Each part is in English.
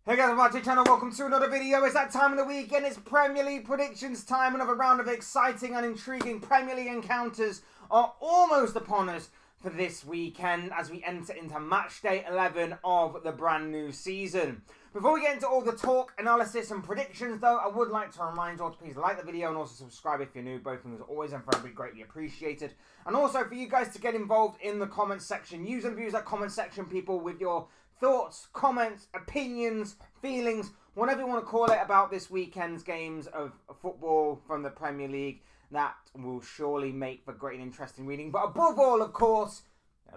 Hey guys, welcome to the channel, welcome to another video. It's that time of the weekend, it's Premier League predictions time. Another round of exciting and intriguing Premier League encounters are almost upon us for this weekend as we enter into match day 11 of the brand new season. Before we get into all the talk, analysis and predictions though, I would like to remind you all to please like the video and also subscribe if you're new. Both things are always and very greatly appreciated. And also for you guys to get involved in the comment section. Use and abuse that comment section, people, with your thoughts, comments, opinions, feelings, whatever you want to call it about this weekend's games of football from the Premier League. That will surely make for great and interesting reading. But above all, of course,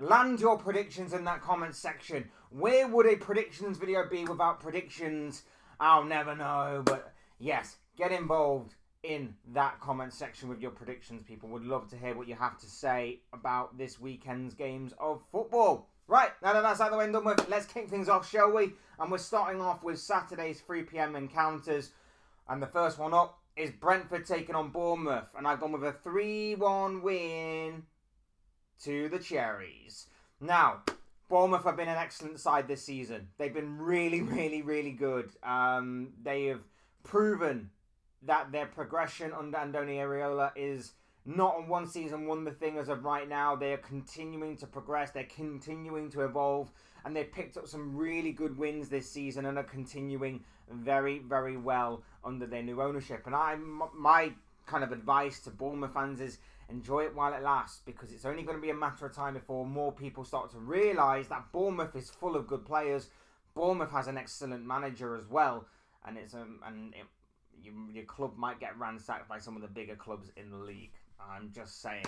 land your predictions in that comment section. Where would a predictions video be without predictions? I'll never know. But yes, get involved in that comment section with your predictions, people. Would love to hear what you have to say about this weekend's games of football. Right, now that that's out of the way and done with, let's kick things off, shall we? And we're starting off with Saturday's 3 PM encounters. And the first one up is Brentford taking on Bournemouth. And I've gone with a 3-1 win to the Cherries. Now, Bournemouth have been an excellent side this season. They've been really good. They have proven that their progression under Andoni Iraola is not a one season wonder thing as of right now. They are continuing to progress. They're continuing to evolve. And they've picked up some really good wins this season and are continuing very well under their new ownership. And my kind of advice to Bournemouth fans is enjoy it while it lasts, because it's only going to be a matter of time before more people start to realise that Bournemouth is full of good players. Bournemouth has an excellent manager as well. And your club might get ransacked by some of the bigger clubs in the league. I'm just saying.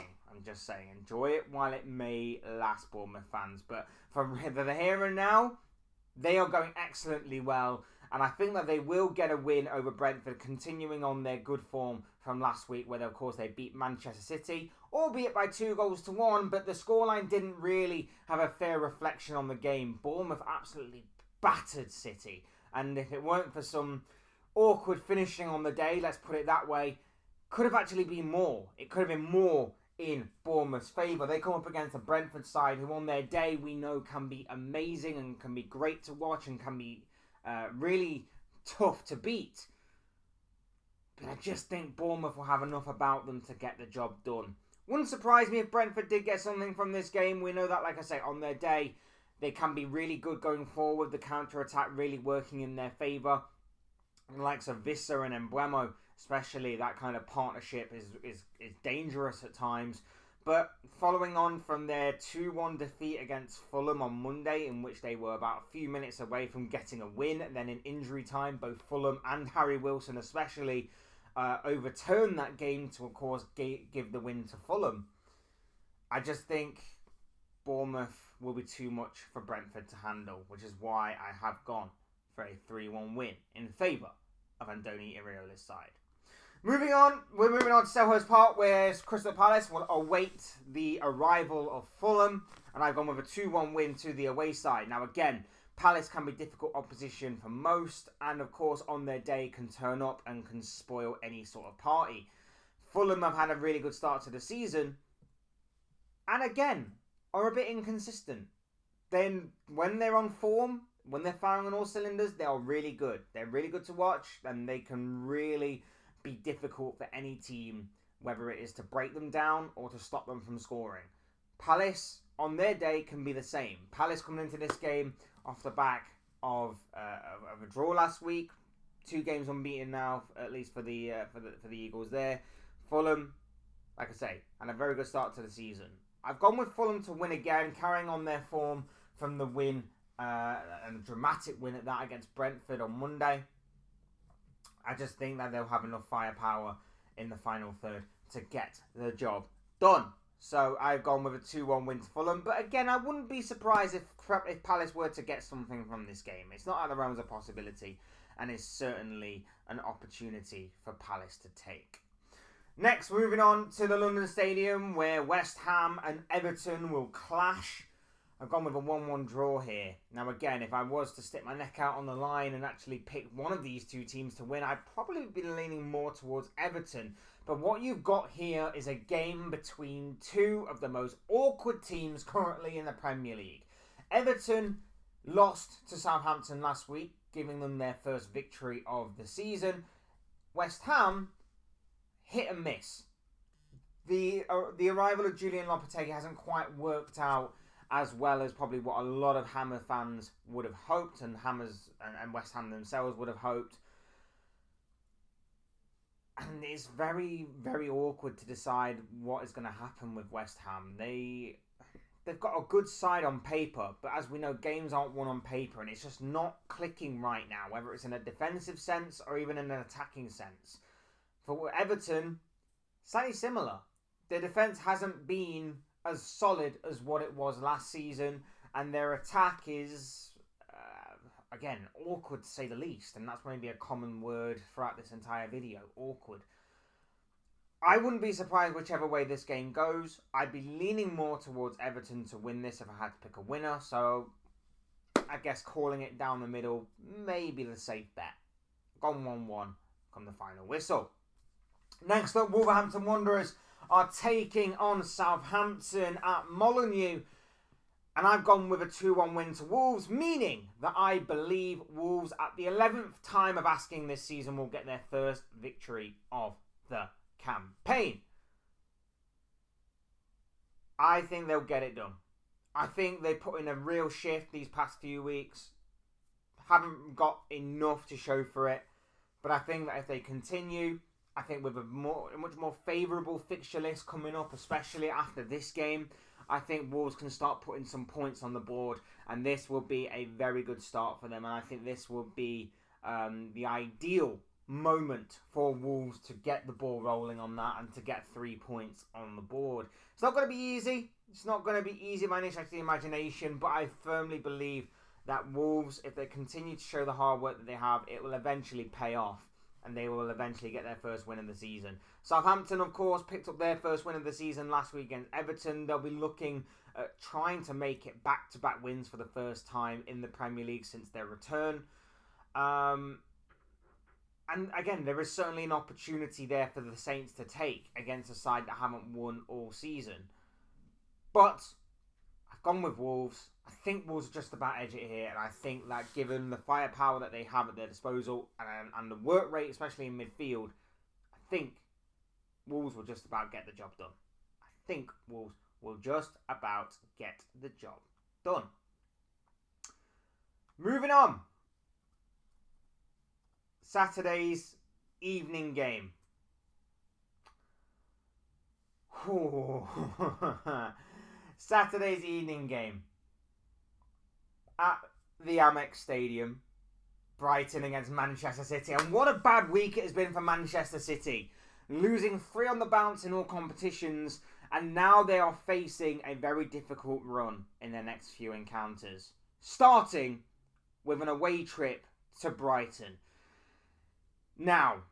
Enjoy it while it may last, Bournemouth fans. But for the here and now, they are going excellently well. And I think that they will get a win over Brentford, continuing on their good form from last week, where, of course, they beat Manchester City, albeit by 2-1. But the scoreline didn't really have a fair reflection on the game. Bournemouth absolutely battered City. And if it weren't for some awkward finishing on the day, let's put it that way, could have actually been more. It could have been more in Bournemouth's favour. They come up against a Brentford side who on their day we know can be amazing and can be great to watch and can be really tough to beat. But I just think Bournemouth will have enough about them to get the job done. Wouldn't surprise me if Brentford did get something from this game. We know that, like I say, on their day they can be really good going forward. The counter-attack really working in their favour. The likes of Vissa and Embuemo, especially, that kind of partnership is dangerous at times. But following on from their 2-1 defeat against Fulham on Monday, in which they were about a few minutes away from getting a win, and then in injury time, both Fulham and Harry Wilson especially overturned that game to, of course, give the win to Fulham. I just think Bournemouth will be too much for Brentford to handle, which is why I have gone for a 3-1 win in favour of Andoni Iraola's side. We're moving on to Selhurst Park, where Crystal Palace will await the arrival of Fulham, and I've gone with a 2-1 win to the away side. Now again, Palace can be difficult opposition for most, and of course on their day can turn up and can spoil any sort of party. Fulham have had a really good start to the season, and again, are a bit inconsistent. Then when they're on form, when they're firing on all cylinders, they are really good. They're really good to watch, and they can really be difficult for any team, whether it is to break them down or to stop them from scoring. Palace, on their day, can be the same. Palace coming into this game off the back of a draw last week. 2 games unbeaten now, at least for the Eagles there. Fulham, like I say, and a very good start to the season. I've gone with Fulham to win again, carrying on their form from the win, and a dramatic win at that against Brentford on Monday. I just think that they'll have enough firepower in the final third to get the job done. So I've gone with a 2-1 win to Fulham. But again, I wouldn't be surprised if Palace were to get something from this game. It's not out of the realms of possibility, and it's certainly an opportunity for Palace to take. Next, moving on to the London Stadium, where West Ham and Everton will clash. I've gone with a 1-1 draw here. Now again, if I was to stick my neck out on the line and actually pick one of these two teams to win, I'd probably be leaning more towards Everton. But what you've got here is a game between two of the most awkward teams currently in the Premier League. Everton lost to Southampton last week, giving them their first victory of the season. West Ham, hit and miss. The arrival of Julian Lopetegui hasn't quite worked out as well as probably what a lot of Hammer fans would have hoped, and West Ham themselves would have hoped. And it's very, very awkward to decide what is going to happen with West Ham. They've got a good side on paper, but as we know, games aren't won on paper, and it's just not clicking right now, whether it's in a defensive sense or even in an attacking sense. For Everton, slightly similar. Their defence hasn't been as solid as what it was last season, and their attack is, again, awkward to say the least, and that's maybe a common word throughout this entire video, awkward. I wouldn't be surprised whichever way this game goes. I'd be leaning more towards Everton to win this if I had to pick a winner, so I guess calling it down the middle may be the safe bet. Gone 1-1 come the final whistle. Next up, Wolverhampton Wanderers are taking on Southampton at Molineux. And I've gone with a 2-1 win to Wolves, meaning that I believe Wolves, at the 11th time of asking this season, will get their first victory of the campaign. I think they'll get it done. I think they put in a real shift these past few weeks. Haven't got enough to show for it. But I think that if they continue, I think with a much more favourable fixture list coming up, especially after this game, I think Wolves can start putting some points on the board, and this will be a very good start for them. And I think this will be the ideal moment for Wolves to get the ball rolling on that and to get 3 points on the board. It's not going to be easy. It's not going to be easy by any stretch of the imagination, but I firmly believe that Wolves, if they continue to show the hard work that they have, it will eventually pay off, and they will eventually get their first win of the season. Southampton, of course, picked up their first win of the season last week against Everton. They'll be looking at trying to make it back-to-back wins for the first time in the Premier League since their return. And again, there is certainly an opportunity there for the Saints to take against a side that haven't won all season. But I've gone with Wolves. I think Wolves just about edge it here, and I think that given the firepower that they have at their disposal and the work rate, especially in midfield, I think Wolves will just about get the job done. I think Wolves will just about get the job done. Moving on. Saturday's evening game. Saturday's evening game. At the Amex Stadium, Brighton against Manchester City. And what a bad week it has been for Manchester City. Losing 3 on the bounce in all competitions, and now they are facing a very difficult run in their next few encounters. Starting with an away trip to Brighton. Now,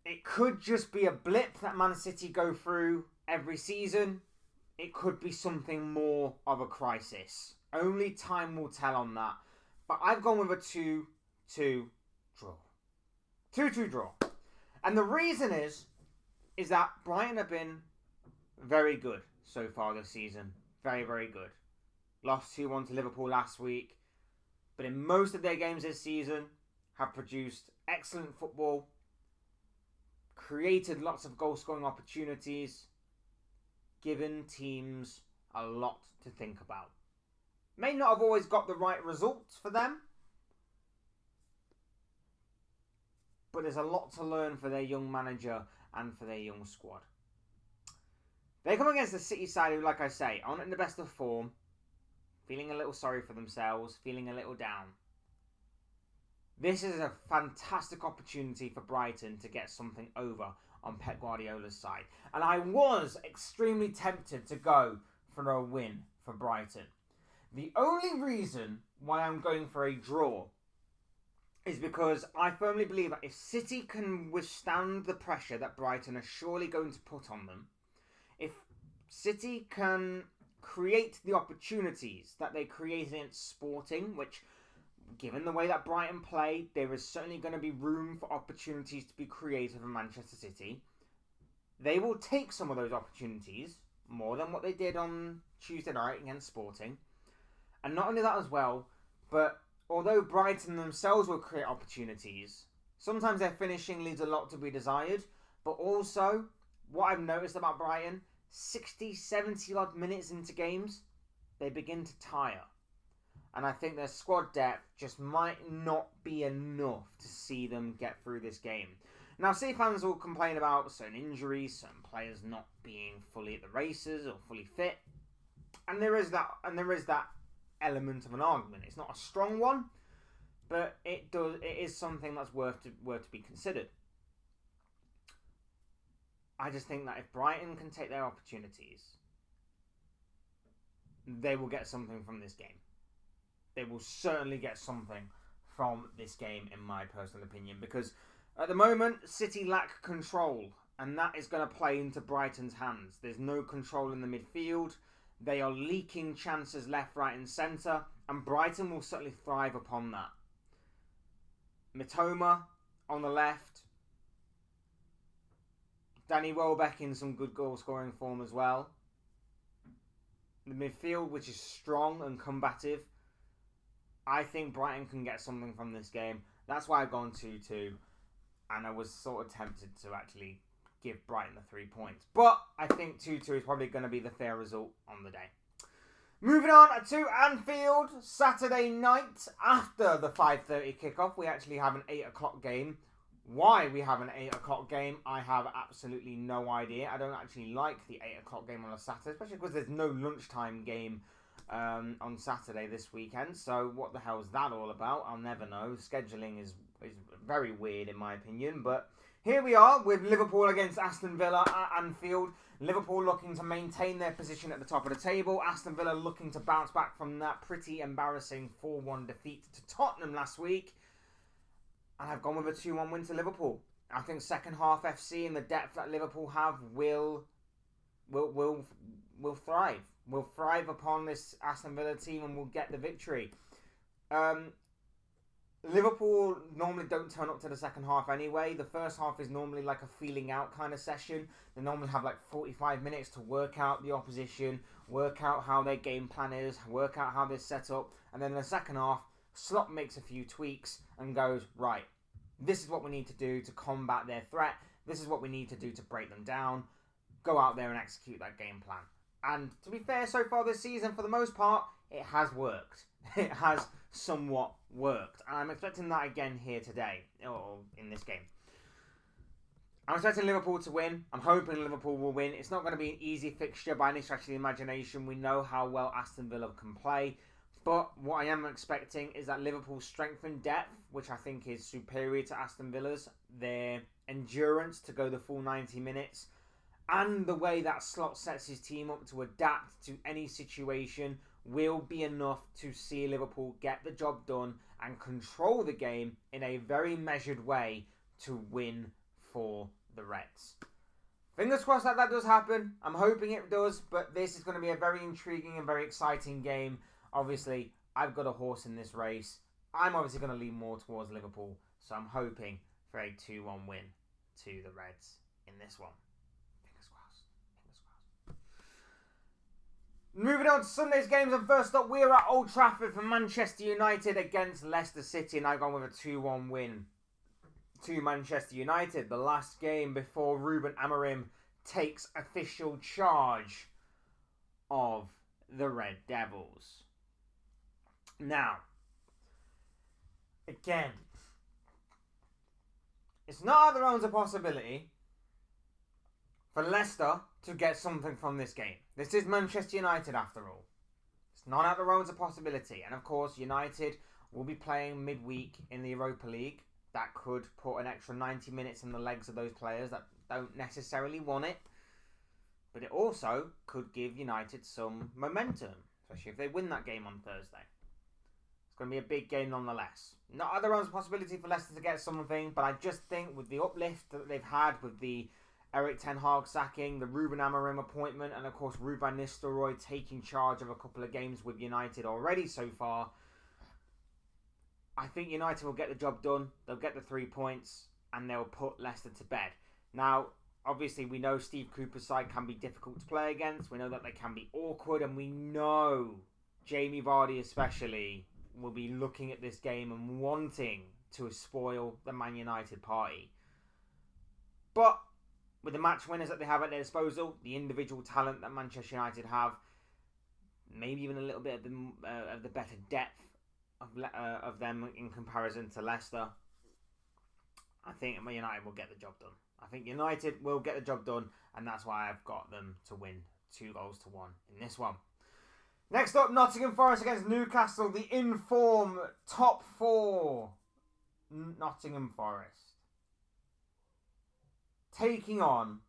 it could just be a blip that Man City go through every season. It could be something more of a crisis. Only time will tell on that. But I've gone with a 2-2 draw. 2-2 draw. And the reason is that Brighton have been very good so far this season. Very, very good. Lost 2-1 to Liverpool last week. But in most of their games this season, have produced excellent football. Created lots of goal-scoring opportunities. Given teams a lot to think about. May not have always got the right results for them, but there's a lot to learn for their young manager and for their young squad. They come against the City side who, like I say, aren't in the best of form, feeling a little sorry for themselves, feeling a little down. This is a fantastic opportunity for Brighton to get something over on Pep Guardiola's side. And I was extremely tempted to go for a win for Brighton. The only reason why I'm going for a draw is because I firmly believe that if City can withstand the pressure that Brighton are surely going to put on them, if City can create the opportunities that they created against Sporting, which, given the way that Brighton played, there is certainly going to be room for opportunities to be created for Manchester City. They will take some of those opportunities, more than what they did on Tuesday night against Sporting. And not only that as well, but although Brighton themselves will create opportunities, sometimes their finishing leaves a lot to be desired. But also, what I've noticed about Brighton, 60, 70 odd minutes into games, they begin to tire. And I think their squad depth just might not be enough to see them get through this game. Now, City fans will complain about certain injuries, certain players not being fully at the races or fully fit. And there is that element of an argument. It's not a strong one, but it is something that's worth to be considered. I just think that if Brighton can take their opportunities, they will get something from this game. They will certainly get something from this game, in my personal opinion, because at the moment, City lack control, and that is going to play into Brighton's hands. There's no control in the midfield. They are leaking chances left, right and centre, and Brighton will certainly thrive upon that. Mitoma on the left. Danny Welbeck in some good goal-scoring form as well. The midfield, which is strong and combative. I think Brighton can get something from this game. That's why I've gone 2-2. And I was sort of tempted to actually give Brighton the 3 points. But I think 2-2 is probably going to be the fair result on the day. Moving on to Anfield, Saturday night. After the 5:30 kickoff, we actually have an 8 o'clock game. Why we have an 8 o'clock game, I have absolutely no idea. I don't actually like the 8 o'clock game on a Saturday, especially because there's no lunchtime game on Saturday this weekend. So what the hell is that all about? I'll never know. Scheduling is very weird in my opinion. But here we are with Liverpool against Aston Villa at Anfield. Liverpool looking to maintain their position at the top of the table. Aston Villa looking to bounce back from that pretty embarrassing 4-1 defeat to Tottenham last week. And I've gone with a 2-1 win to Liverpool. I think second half FC and the depth that Liverpool have will thrive. Will thrive upon this Aston Villa team and will get the victory. Liverpool normally don't turn up to the second half anyway. The first half is normally like a feeling out kind of session. They normally have like 45 minutes to work out the opposition, work out how their game plan is, work out how they're set up. And then in the second half, Slot makes a few tweaks and goes, right, this is what we need to do to combat their threat. This is what we need to do to break them down. Go out there and execute that game plan. And to be fair, so far this season, for the most part, it has worked. It has somewhat worked. And I'm expecting that again here today, or in this game. I'm expecting Liverpool to win. I'm hoping Liverpool will win. It's not going to be an easy fixture by any stretch of the imagination. We know how well Aston Villa can play. But what I am expecting is that Liverpool's strength and depth, which I think is superior to Aston Villa's, their endurance to go the full 90 minutes, and the way that Slot sets his team up to adapt to any situation will be enough to see Liverpool get the job done and control the game in a very measured way to win for the Reds. Fingers crossed that does happen. I'm hoping it does, but this is going to be a very intriguing and very exciting game. Obviously, I've got a horse in this race. I'm obviously going to lean more towards Liverpool, so I'm hoping for a 2-1 win to the Reds in this one. Fingers crossed. Fingers crossed. Moving on to Sunday's games, and first up, we're at Old Trafford for Manchester United against Leicester City, and I've gone with a 2-1 win to Manchester United. The last game before Ruben Amorim takes official charge of the Red Devils. Now, again, it's not out of the realms of possibility for Leicester to get something from this game. This is Manchester United after all. It's not out of the realms of possibility. And of course, United will be playing midweek in the Europa League. That could put an extra 90 minutes in the legs of those players that don't necessarily want it. But it also could give United some momentum, especially if they win that game on Thursday. It's going to be a big game nonetheless. Not out of the realms of possibility for Leicester to get something, but I just think with the uplift that they've had with the Erik ten Hag sacking, the Ruben Amorim appointment, and of course Ruben van Nistelrooy taking charge of a couple of games with United already so far, I think United will get the job done. They'll get the 3 points, and they'll put Leicester to bed. Now, obviously, we know Steve Cooper's side can be difficult to play against. We know that they can be awkward, and we know Jamie Vardy especially will be looking at this game and wanting to spoil the Man United party. But with the match winners that they have at their disposal, the individual talent that Manchester United have, maybe even a little bit of the better depth of them in comparison to Leicester, I think United will get the job done. I think United will get the job done, and that's why I've got them to win 2-1 in this one. Next up, Nottingham Forest against Newcastle, the in-form top 4 Nottingham Forest taking on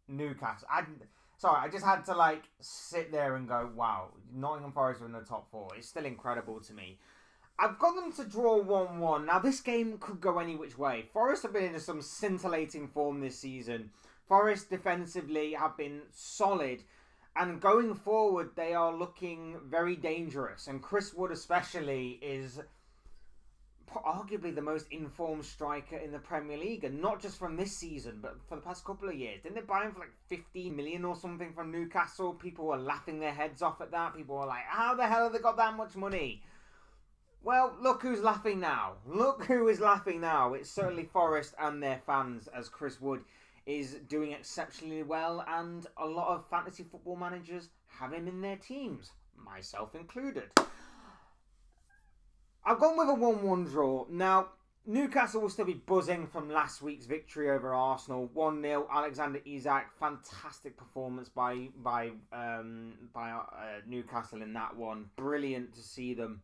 Newcastle. I just had to sit there and go, wow, Nottingham Forest are in the top 4. It's still incredible to me. I've got them to draw 1-1. Now, this game could go any which way. Forest have been in some scintillating form this season. Forest defensively have been solid. And going forward, they are looking very dangerous. And Chris Wood especially is arguably the most informed striker in the Premier League. And not just from this season, but for the past couple of years. Didn't they buy him for 15 million or something from Newcastle? People were laughing their heads off at that. People were like, how the hell have they got that much money? Well, look who's laughing now. Look who is laughing now. It's certainly Forest and their fans, as Chris Wood is doing exceptionally well, and a lot of fantasy football managers have him in their teams, myself included. I've gone with a 1-1 draw. Now, Newcastle will still be buzzing from last week's victory over Arsenal. 1-0, Alexander Isak. Fantastic performance by Newcastle in that one. Brilliant to see them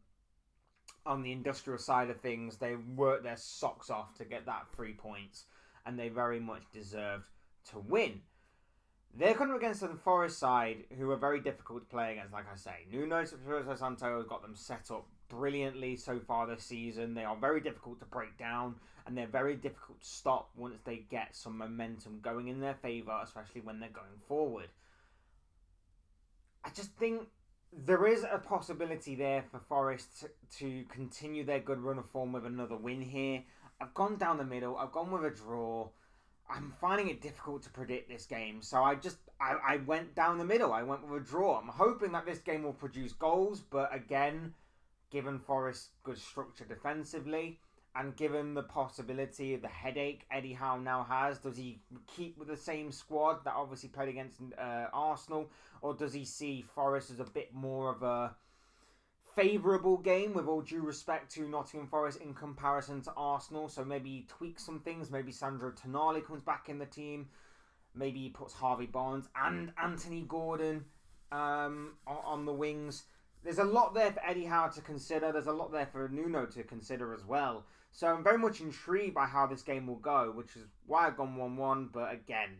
on the industrial side of things. They worked their socks off to get that 3 points, and they very much deserved to win. They're coming against the Forest side, who are very difficult to play against, like I say. Nuno Espirito Santo has got them set up brilliantly so far this season. They are very difficult to break down, and they're very difficult to stop once they get some momentum going in their favour, especially when they're going forward. I just think there is a possibility there for Forest to continue their good run of form with another win here. I've gone down the middle. I've gone with a draw. I'm finding it difficult to predict this game, so I went down the middle. I went with a draw. I'm hoping that this game will produce goals, but again, given Forest's good structure defensively, and given the possibility of the headache Eddie Howe now has, does he keep with the same squad that obviously played against Arsenal, or does he see Forest as a bit more of a favourable game, with all due respect to Nottingham Forest in comparison to Arsenal? So maybe he tweaks some things. Maybe Sandro Tonali comes back in the team. Maybe he puts Harvey Barnes and Anthony Gordon on the wings. There's a lot there for Eddie Howe to consider. There's a lot there for Nuno to consider as well. So I'm very much intrigued by how this game will go, which is why I've gone 1-1. But again,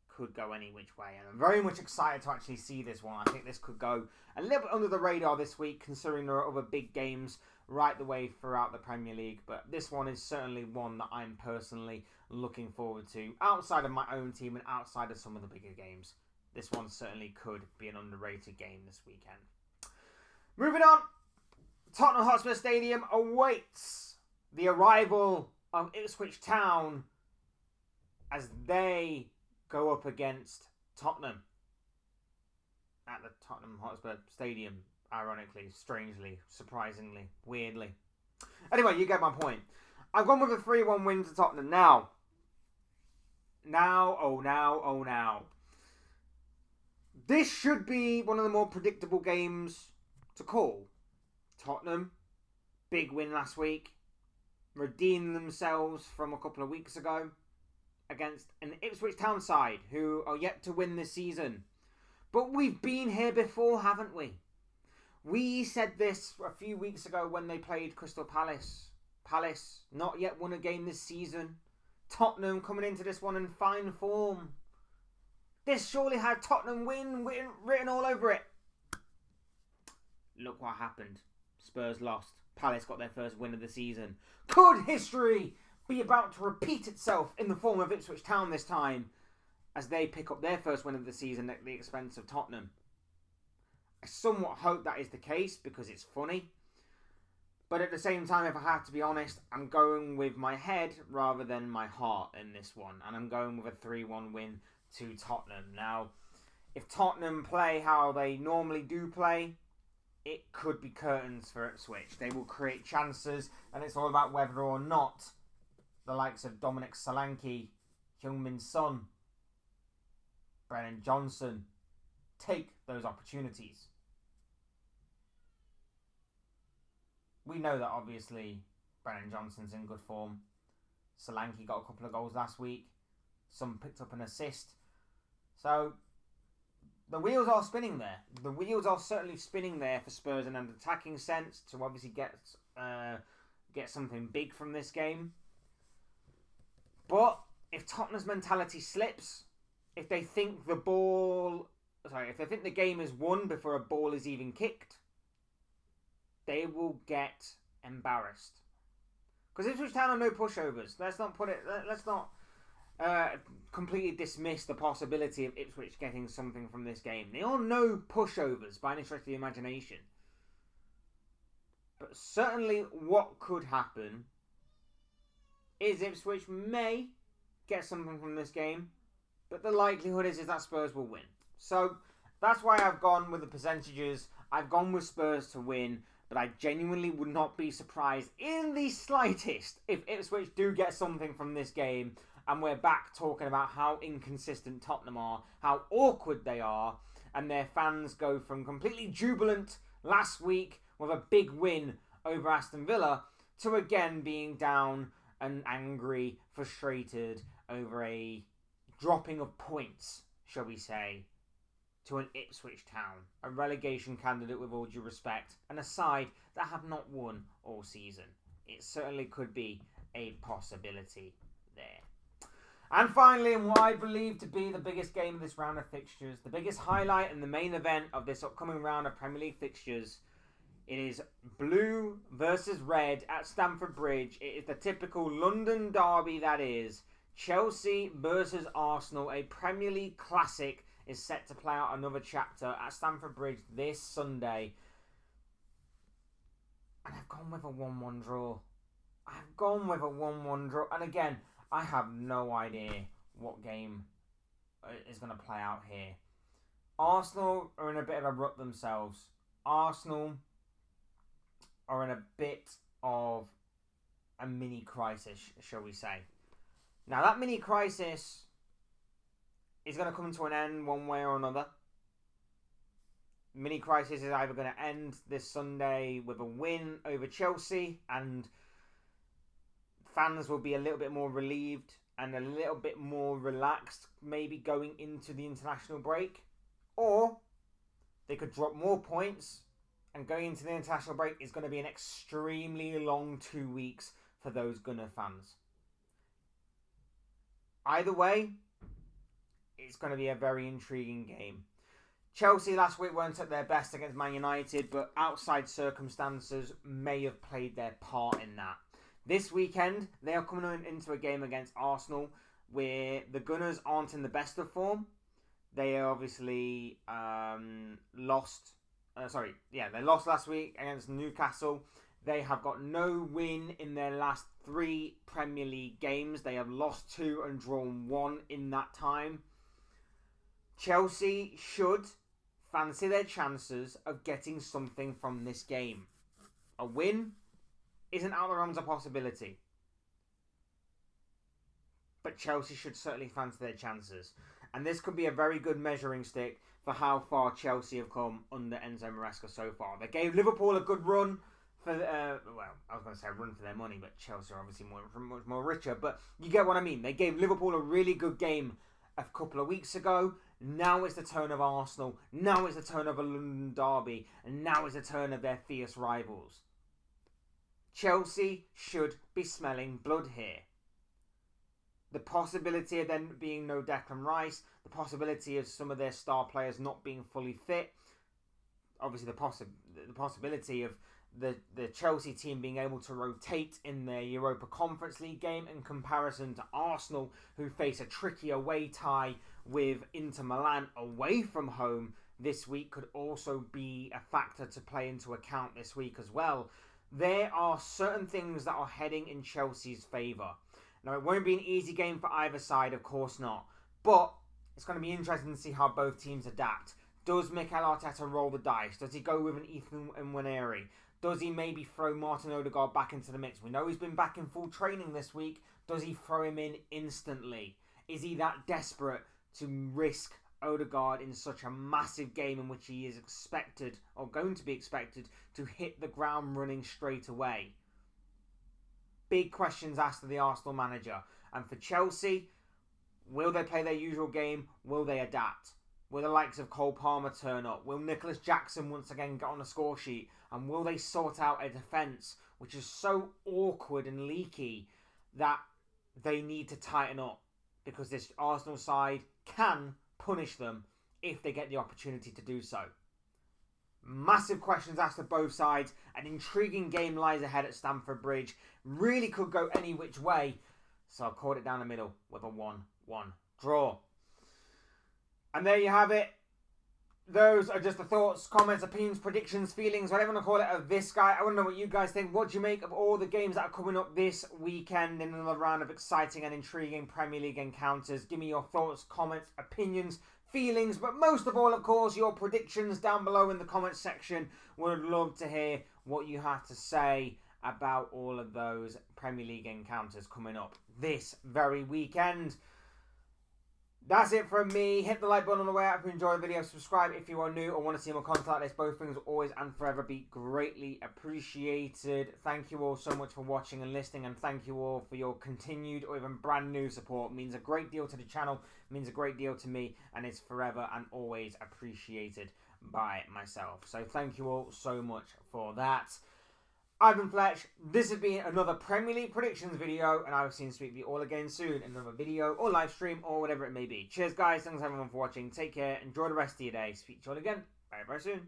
could go any which way, and I'm very much excited to actually see this one. I think this could go a little bit under the radar this week, considering there are other big games right the way throughout the Premier League, but this one is certainly one that I'm personally looking forward to, outside of my own team and outside of some of the bigger games. This one certainly could be an underrated game this weekend. Moving on, Tottenham Hotspur Stadium awaits the arrival of Ipswich Town as they go up against Tottenham at the Tottenham Hotspur Stadium, ironically, strangely, surprisingly, weirdly. Anyway, you get my point. I've gone with a 3-1 win to Tottenham. Now. This should be one of the more predictable games to call. Tottenham, big win last week, redeemed themselves from a couple of weeks ago against an Ipswich Town side who are yet to win this season. But we've been here before, haven't we? We said this a few weeks ago when they played Crystal Palace. Palace not yet won a game this season. Tottenham coming into this one in fine form. This surely had Tottenham win written all over it. Look what happened. Spurs lost. Palace got their first win of the season. Could history be about to repeat itself in the form of Ipswich Town this time, as they pick up their first win of the season at the expense of Tottenham? I somewhat hope that is the case because it's funny. But at the same time, if I have to be honest, I'm going with my head rather than my heart in this one. And I'm going with a 3-1 win to Tottenham. Now, if Tottenham play how they normally do play, it could be curtains for Ipswich. They will create chances, and it's all about whether or not the likes of Dominic Solanke, Heung-min Son, Brennan Johnson take those opportunities. We know that obviously Brennan Johnson's in good form. Solanke got a couple of goals last week. Son picked up an assist. So the wheels are spinning there. The wheels are certainly spinning there for Spurs in an attacking sense to obviously get something big from this game. But if Tottenham's mentality slips, if they think if they think the game is won before a ball is even kicked, they will get embarrassed. Because Ipswich Town are no pushovers. Let's not completely dismiss the possibility of Ipswich getting something from this game. They are no pushovers by any stretch of the imagination. But certainly what could happen is Ipswich may get something from this game, but the likelihood is that Spurs will win. So that's why I've gone with the percentages. I've gone with Spurs to win, but I genuinely would not be surprised in the slightest if Ipswich do get something from this game and we're back talking about how inconsistent Tottenham are, how awkward they are, and their fans go from completely jubilant last week with a big win over Aston Villa to again being down and angry, frustrated over a dropping of points, shall we say, to an Ipswich Town, a relegation candidate with all due respect, and a side that have not won all season. It certainly could be a possibility there. And finally, in what I believe to be the biggest game of this round of fixtures, the biggest highlight and the main event of this upcoming round of Premier League fixtures, it is blue versus red at Stamford Bridge. It is the typical London derby that is. Chelsea versus Arsenal, a Premier League classic, is set to play out another chapter at Stamford Bridge this Sunday. And I've gone with a 1-1 draw. And again, I have no idea what game is going to play out here. Arsenal are in a bit of a rut themselves. Arsenal are in a bit of a mini crisis, shall we say. Now, that mini crisis is going to come to an end one way or another. Mini crisis is either going to end this Sunday with a win over Chelsea, and fans will be a little bit more relieved and a little bit more relaxed, maybe going into the international break. Or they could drop more points, and going into the international break is going to be an extremely long 2 weeks for those Gunner fans. Either way, it's going to be a very intriguing game. Chelsea last week weren't at their best against Man United, but outside circumstances may have played their part in that. This weekend, they are coming into a game against Arsenal where the Gunners aren't in the best of form. They obviously lost. They lost last week against Newcastle. They have got no win in their last 3 Premier League games. They have lost 2 and drawn 1 in that time. Chelsea should fancy their chances of getting something from this game. A win isn't out of the realms of possibility. But Chelsea should certainly fancy their chances. And this could be a very good measuring stick for how far Chelsea have come under Enzo Maresca so far. They gave Liverpool a good run for, I was going to say run for their money, but Chelsea are obviously much more richer. But you get what I mean. They gave Liverpool a really good game a couple of weeks ago. Now it's the turn of Arsenal. Now it's the turn of a London derby. And now it's the turn of their fierce rivals. Chelsea should be smelling blood here. The possibility of them being no Declan Rice, the possibility of some of their star players not being fully fit, obviously the possibility of the Chelsea team being able to rotate in their Europa Conference League game in comparison to Arsenal, who face a tricky away tie with Inter Milan away from home this week, could also be a factor to play into account this week as well. There are certain things that are heading in Chelsea's favour. Now, it won't be an easy game for either side, of course not. But it's going to be interesting to see how both teams adapt. Does Mikel Arteta roll the dice? Does he go with an Ethan Nwaneri? Does he maybe throw Martin Odegaard back into the mix? We know he's been back in full training this week. Does he throw him in instantly? Is he that desperate to risk Odegaard in such a massive game in which he is expected, or going to be expected, to hit the ground running straight away? Big questions asked of the Arsenal manager. And for Chelsea, will they play their usual game? Will they adapt? Will the likes of Cole Palmer turn up? Will Nicholas Jackson once again get on the score sheet? And will they sort out a defence which is so awkward and leaky that they need to tighten up? Because this Arsenal side can punish them if they get the opportunity to do so. Massive questions asked of both sides. An intriguing game lies ahead at Stamford Bridge. Really could go any which way. So I called it down the middle with a 1-1 draw. And there you have it. Those are just the thoughts, comments, opinions, predictions, feelings, whatever you want to call it, of this guy. I want to know what you guys think. What do you make of all the games that are coming up this weekend in another round of exciting and intriguing Premier League encounters? Give me your thoughts, comments, opinions, feelings, but most of all, of course, your predictions down below in the comments section. Would love to hear what you have to say about all of those Premier League encounters coming up this very weekend. That's it from me. Hit the like button on the way out if you enjoyed the video. Subscribe if you are new or want to see more content like this. Both things will always and forever be greatly appreciated. Thank you all so much for watching and listening, and thank you all for your continued or even brand new support. It means a great deal to the channel, it means a great deal to me, and it's forever and always appreciated by myself. So thank you all so much for that. I've been Fletch. This has been another Premier League predictions video, and I will see you all again soon in another video or live stream or whatever it may be. Cheers, guys. Thanks everyone for watching. Take care. Enjoy the rest of your day. Speak to you all again very, very soon.